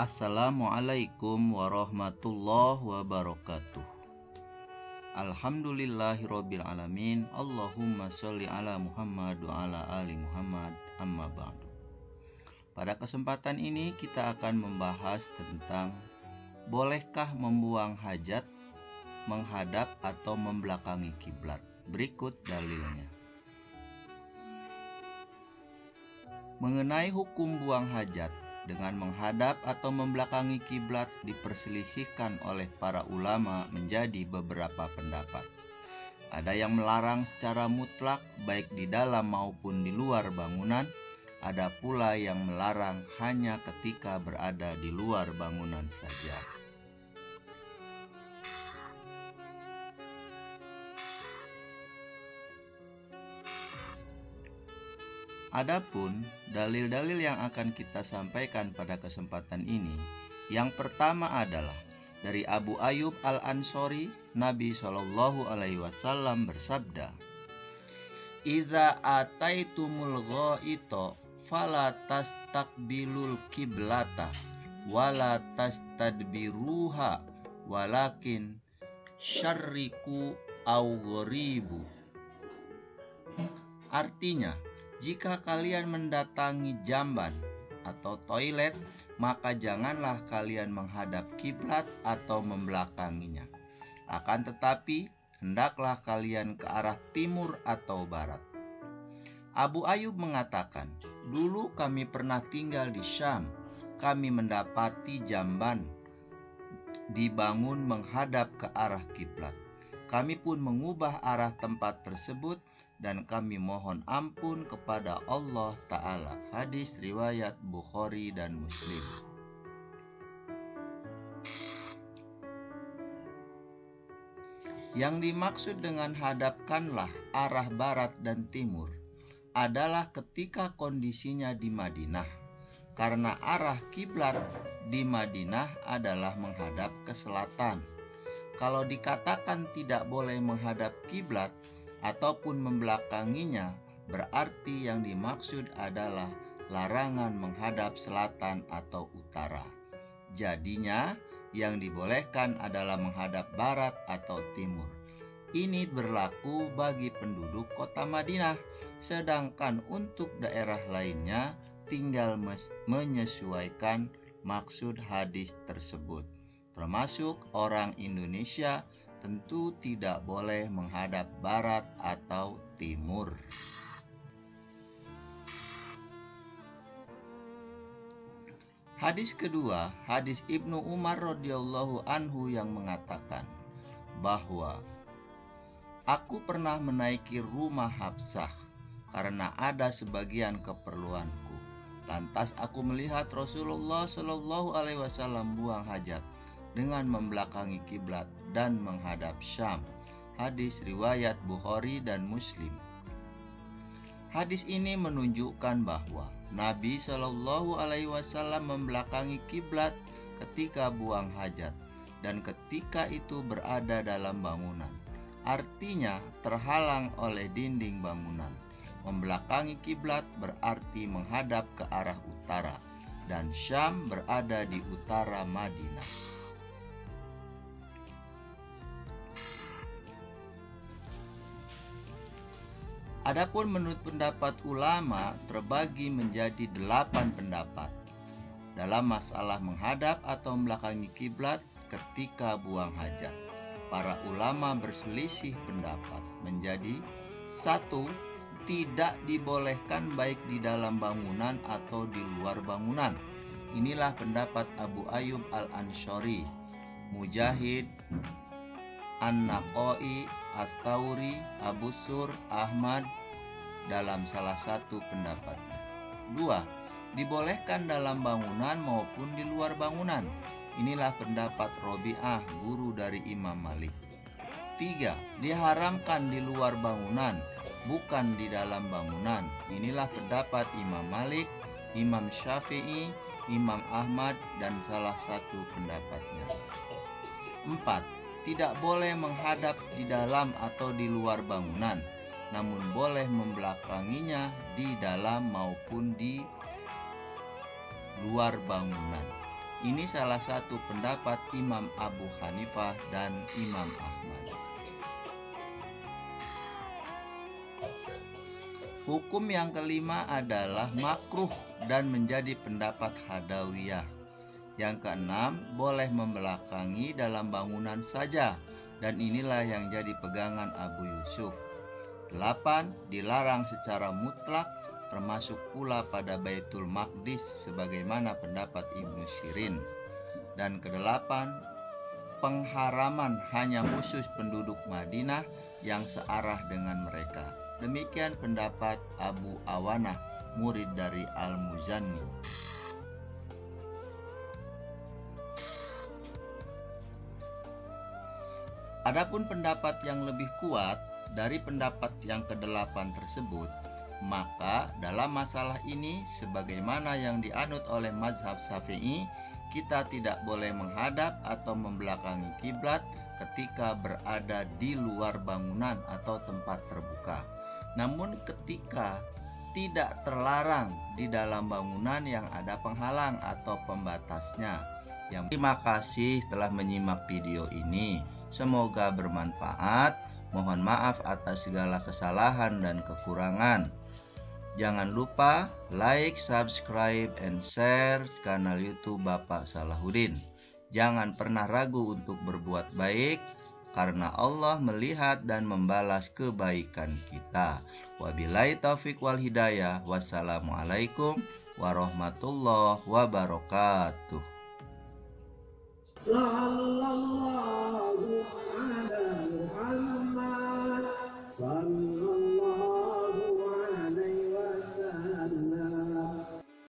Assalamualaikum warahmatullahi wabarakatuh. Alhamdulillahirabbil alamin. Allahumma sholli ala Muhammad wa ala ali Muhammad, amma ba'du. Pada kesempatan ini kita akan membahas tentang bolehkah membuang hajat, menghadap atau membelakangi kiblat. Berikut dalilnya. Mengenai hukum buang hajat dengan menghadap atau membelakangi kiblat diperselisihkan oleh para ulama menjadi beberapa pendapat. Ada yang melarang secara mutlak baik di dalam maupun di luar bangunan. Ada pula yang melarang hanya ketika berada di luar bangunan saja. Adapun dalil-dalil yang akan kita sampaikan pada kesempatan ini, yang pertama adalah dari Abu Ayyub Al-Ansori. Nabi SAW bersabda, "Idza ataitumul ghaita fala tastaqbilul kiblata wala tastadbiruha walakin syarriku aw gharibu." Artinya, jika kalian mendatangi jamban atau toilet, maka janganlah kalian menghadap kiblat atau membelakanginya. Akan tetapi, hendaklah kalian ke arah timur atau barat. Abu Ayyub mengatakan, "Dulu kami pernah tinggal di Syam. Kami mendapati jamban dibangun menghadap ke arah kiblat. Kami pun mengubah arah tempat tersebut dan kami mohon ampun kepada Allah Ta'ala." Hadis riwayat Bukhari dan Muslim. Yang dimaksud dengan hadapkanlah arah barat dan timur adalah ketika kondisinya di Madinah, karena arah kiblat di Madinah adalah menghadap ke selatan. Kalau dikatakan tidak boleh menghadap kiblat ataupun membelakanginya, berarti yang dimaksud adalah larangan menghadap selatan atau utara. Jadinya, yang dibolehkan adalah menghadap barat atau timur. Ini berlaku bagi penduduk kota Madinah, sedangkan untuk daerah lainnya tinggal menyesuaikan maksud hadis tersebut. Termasuk orang Indonesia tentu tidak boleh menghadap barat atau timur. Hadis kedua, hadis Ibnu Umar radhiyallahu anhu yang mengatakan bahwa aku pernah menaiki rumah Hafsah karena ada sebagian keperluanku. Lantas aku melihat Rasulullah SAW buang hajat dengan membelakangi kiblat dan menghadap Syam. Hadis riwayat Bukhari dan Muslim. Hadis ini menunjukkan bahwa Nabi SAW membelakangi kiblat ketika buang hajat dan ketika itu berada dalam bangunan. Artinya terhalang oleh dinding bangunan. Membelakangi kiblat berarti menghadap ke arah utara dan Syam berada di utara Madinah. Adapun menurut pendapat ulama terbagi menjadi 8 pendapat dalam masalah menghadap atau membelakangi kiblat ketika buang hajat. Para ulama berselisih pendapat menjadi 1. Tidak dibolehkan baik di dalam bangunan atau di luar bangunan. Inilah pendapat Abu Ayyub Al-Ansori, Mujahid, An-Naqai, As-Tsauri, Abu Sur, Ahmad dalam salah satu pendapatnya. 2. Dibolehkan dalam bangunan maupun di luar bangunan. Inilah pendapat Robi'ah, guru dari Imam Malik. 3. Diharamkan di luar bangunan, bukan di dalam bangunan. Inilah pendapat Imam Malik, Imam Syafi'i, Imam Ahmad dan salah satu pendapatnya. 4. Tidak boleh menghadap di dalam atau di luar bangunan, namun boleh membelakanginya di dalam maupun di luar bangunan. Ini salah satu pendapat Imam Abu Hanifah dan Imam Ahmad. Hukum yang kelima adalah makruh dan menjadi pendapat Hadawiyah. Yang keenam, boleh membelakangi dalam bangunan saja, dan inilah yang jadi pegangan Abu Yusuf. 8. Dilarang secara mutlak, termasuk pula pada Baitul Maqdis sebagaimana pendapat Ibnu Sirin. Dan ke-8, pengharaman hanya khusus penduduk Madinah yang searah dengan mereka. Demikian pendapat Abu Awanah, murid dari Al-Muzanni. Adapun pendapat yang lebih kuat dari pendapat yang ke-8 tersebut, maka dalam masalah ini sebagaimana yang dianut oleh mazhab Syafi'i, kita tidak boleh menghadap atau membelakangi kiblat ketika berada di luar bangunan atau tempat terbuka. Namun ketika tidak terlarang di dalam bangunan yang ada penghalang atau pembatasnya. Terima kasih telah menyimak video ini. Semoga bermanfaat. Mohon maaf atas segala kesalahan dan kekurangan. Jangan lupa like, subscribe, and share kanal YouTube Bapak Salahuddin. Jangan pernah ragu untuk berbuat baik, karena Allah melihat dan membalas kebaikan kita. Wabillahi taufiq wal hidayah. Wassalamualaikum warahmatullahi wabarakatuh. Sallallahu ala Muhammad.